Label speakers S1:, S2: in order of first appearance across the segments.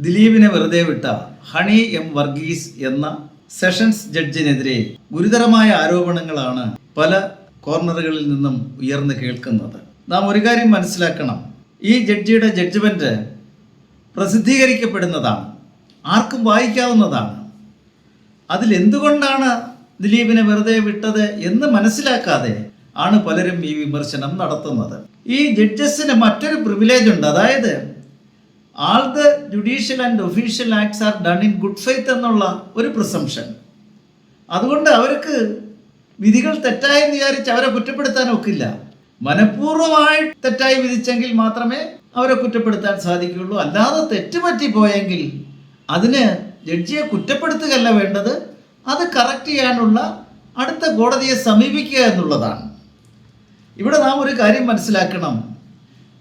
S1: ദിലീപിനെ വെറുതെ വിട്ട ഹണി എം വർഗീസ് എന്ന സെഷൻസ് ജഡ്ജിനെതിരെ ഗുരുതരമായ ആരോപണങ്ങളാണ് പല കോർണറുകളിൽ നിന്നും ഉയർന്നു കേൾക്കുന്നത്. നാം ഒരു കാര്യം മനസ്സിലാക്കണം, ഈ ജഡ്ജിയുടെ ജഡ്ജ്മെന്റ് പ്രസിദ്ധീകരിക്കപ്പെടുന്നതാണ്, ആർക്കും വായിക്കാവുന്നതാണ്. അതിലെന്തുകൊണ്ടാണ് ദിലീപിനെ വെറുതെ വിട്ടത് എന്ന് മനസ്സിലാക്കാതെ ആണ് പലരും ഈ വിമർശനം നടത്തുന്നത്. ഈ ജഡ്ജസിന് മറ്റൊരു പ്രിവിലേജ് ഉണ്ട്, അതായത് all the judicial and official acts are done in good faith എന്നുള്ള ഒരു പ്രിസംഷൻ. അതുകൊണ്ട് അവർക്ക് വിധികൾ തെറ്റായെന്ന് വിചാരിച്ച് അവരെ കുറ്റപ്പെടുത്താൻ ഒക്കില്ല. മനഃപൂർവ്വമായി തെറ്റായി വിധിച്ചെങ്കിൽ മാത്രമേ അവരെ കുറ്റപ്പെടുത്താൻ സാധിക്കുകയുള്ളൂ. അല്ലാതെ തെറ്റുപറ്റിപ്പോയെങ്കിൽ അതിന് ജഡ്ജിയെ കുറ്റപ്പെടുത്തുകയല്ല വേണ്ടത്, അത് കറക്റ്റ് ചെയ്യാനുള്ള അടുത്ത കോടതിയെ സമീപിക്കുക എന്നുള്ളതാണ്. ഇവിടെ നാം ഒരു കാര്യം മനസ്സിലാക്കണം,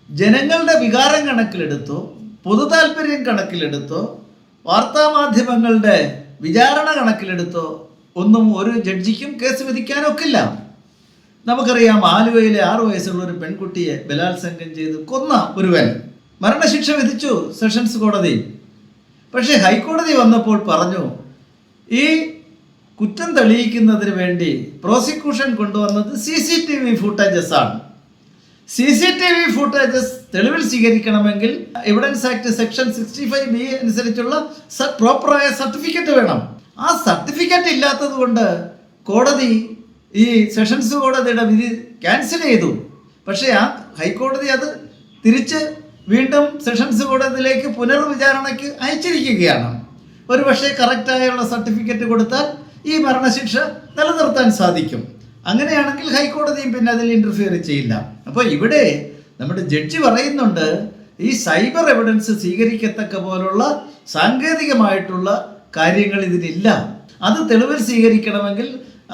S1: ജനങ്ങളുടെ വികാരം കണക്കിലെടുത്തോ പൊതു താല്പര്യം കണക്കിലെടുത്തോ വാർത്താമാധ്യമങ്ങളുടെ വിചാരണ കണക്കിലെടുത്തോ ഒന്നും ഒരു ജഡ്ജിക്കും കേസ് വിധിക്കാനൊക്കില്ല. നമുക്കറിയാം, ആലുവയിലെ 6 വയസ്സുള്ള ഒരു പെൺകുട്ടിയെ ബലാത്സംഗം ചെയ്ത് കൊന്ന ഒരുവൻ മരണശിക്ഷ വിധിച്ചു സെഷൻസ് കോടതി. പക്ഷേ ഹൈക്കോടതി വന്നപ്പോൾ പറഞ്ഞു, ഈ കുറ്റം തെളിയിക്കുന്നതിന് വേണ്ടി പ്രോസിക്യൂഷൻ കൊണ്ടുവന്നത് CCTV ഫുട്ടേജസ് ആണ്. CCTV ഫുട്ടേജസ് തെളിവിൽ സ്വീകരിക്കണമെങ്കിൽ എവിഡൻസ് ആക്ട് സെക്ഷൻ 65B അനുസരിച്ചുള്ള പ്രോപ്പറായ സർട്ടിഫിക്കറ്റ് വേണം. ആ സർട്ടിഫിക്കറ്റ് ഇല്ലാത്തത് കൊണ്ട് കോടതി ഈ സെഷൻസ് കോടതിയുടെ വിധി ക്യാൻസൽ ചെയ്തു. പക്ഷേ ആ ഹൈക്കോടതി അത് തിരിച്ച് വീണ്ടും സെഷൻസ് കോടതിയിലേക്ക് പുനർവിചാരണയ്ക്ക് അയച്ചിരിക്കുകയാണ്. ഒരു പക്ഷേ കറക്റ്റായുള്ള സർട്ടിഫിക്കറ്റ് കൊടുത്താൽ ഈ മരണശിക്ഷ നിലനിർത്താൻ സാധിക്കും. അങ്ങനെയാണെങ്കിൽ ഹൈക്കോടതിയും പിന്നെ അതിൽ ഇൻ്റർഫിയർ ചെയ്യില്ല. അപ്പോൾ ഇവിടെ നമ്മുടെ ജഡ്ജി പറയുന്നുണ്ട്, ഈ സൈബർ എവിഡൻസ് സ്വീകരിക്കത്തക്ക പോലുള്ള സാങ്കേതികമായിട്ടുള്ള കാര്യങ്ങൾ ഇതിനില്ല. അത് തെളിവിൽ സ്വീകരിക്കണമെങ്കിൽ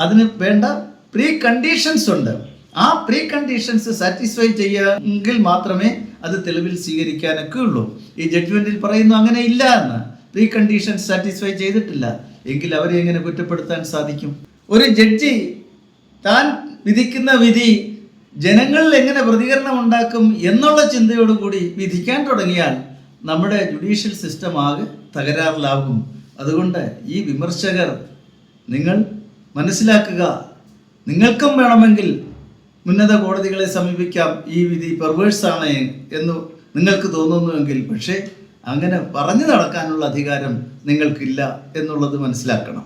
S1: അതിന് വേണ്ട പ്രീ കണ്ടീഷൻസ് ഉണ്ട്. ആ പ്രീ കണ്ടീഷൻസ് സാറ്റിസ്ഫൈ ചെയ്യുമെങ്കിൽ മാത്രമേ അത് തെളിവിൽ സ്വീകരിക്കാനൊക്കെ ഉള്ളൂ. ഈ ജഡ്ജ്മെന്റിൽ പറയുന്നു അങ്ങനെ ഇല്ല എന്ന്. പ്രീ കണ്ടീഷൻസ് സാറ്റിസ്ഫൈ ചെയ്തിട്ടില്ല എങ്കിൽ അവരെ എങ്ങനെ കുറ്റപ്പെടുത്താൻ സാധിക്കും? ഒരു ജഡ്ജി താൻ വിധിക്കുന്ന വിധി ജനങ്ങളിൽ എങ്ങനെ പ്രതികരണം ഉണ്ടാക്കും എന്നുള്ള ചിന്തയോടുകൂടി വിധിക്കാൻ തുടങ്ങിയാൽ നമ്മുടെ ജുഡീഷ്യൽ സിസ്റ്റം ആകെ തകരാറിലാകും. അതുകൊണ്ട് ഈ വിമർശകർ, നിങ്ങൾ മനസ്സിലാക്കുക, നിങ്ങൾക്കും വേണമെങ്കിൽ ഉന്നത കോടതികളെ സമീപിക്കാം ഈ വിധി പെർവേഴ്സാണ് എന്ന് നിങ്ങൾക്ക് തോന്നുന്നുവെങ്കിൽ. പക്ഷേ അങ്ങനെ പറഞ്ഞു നടക്കാനുള്ള അധികാരം നിങ്ങൾക്കില്ല എന്നുള്ളത് മനസ്സിലാക്കണം.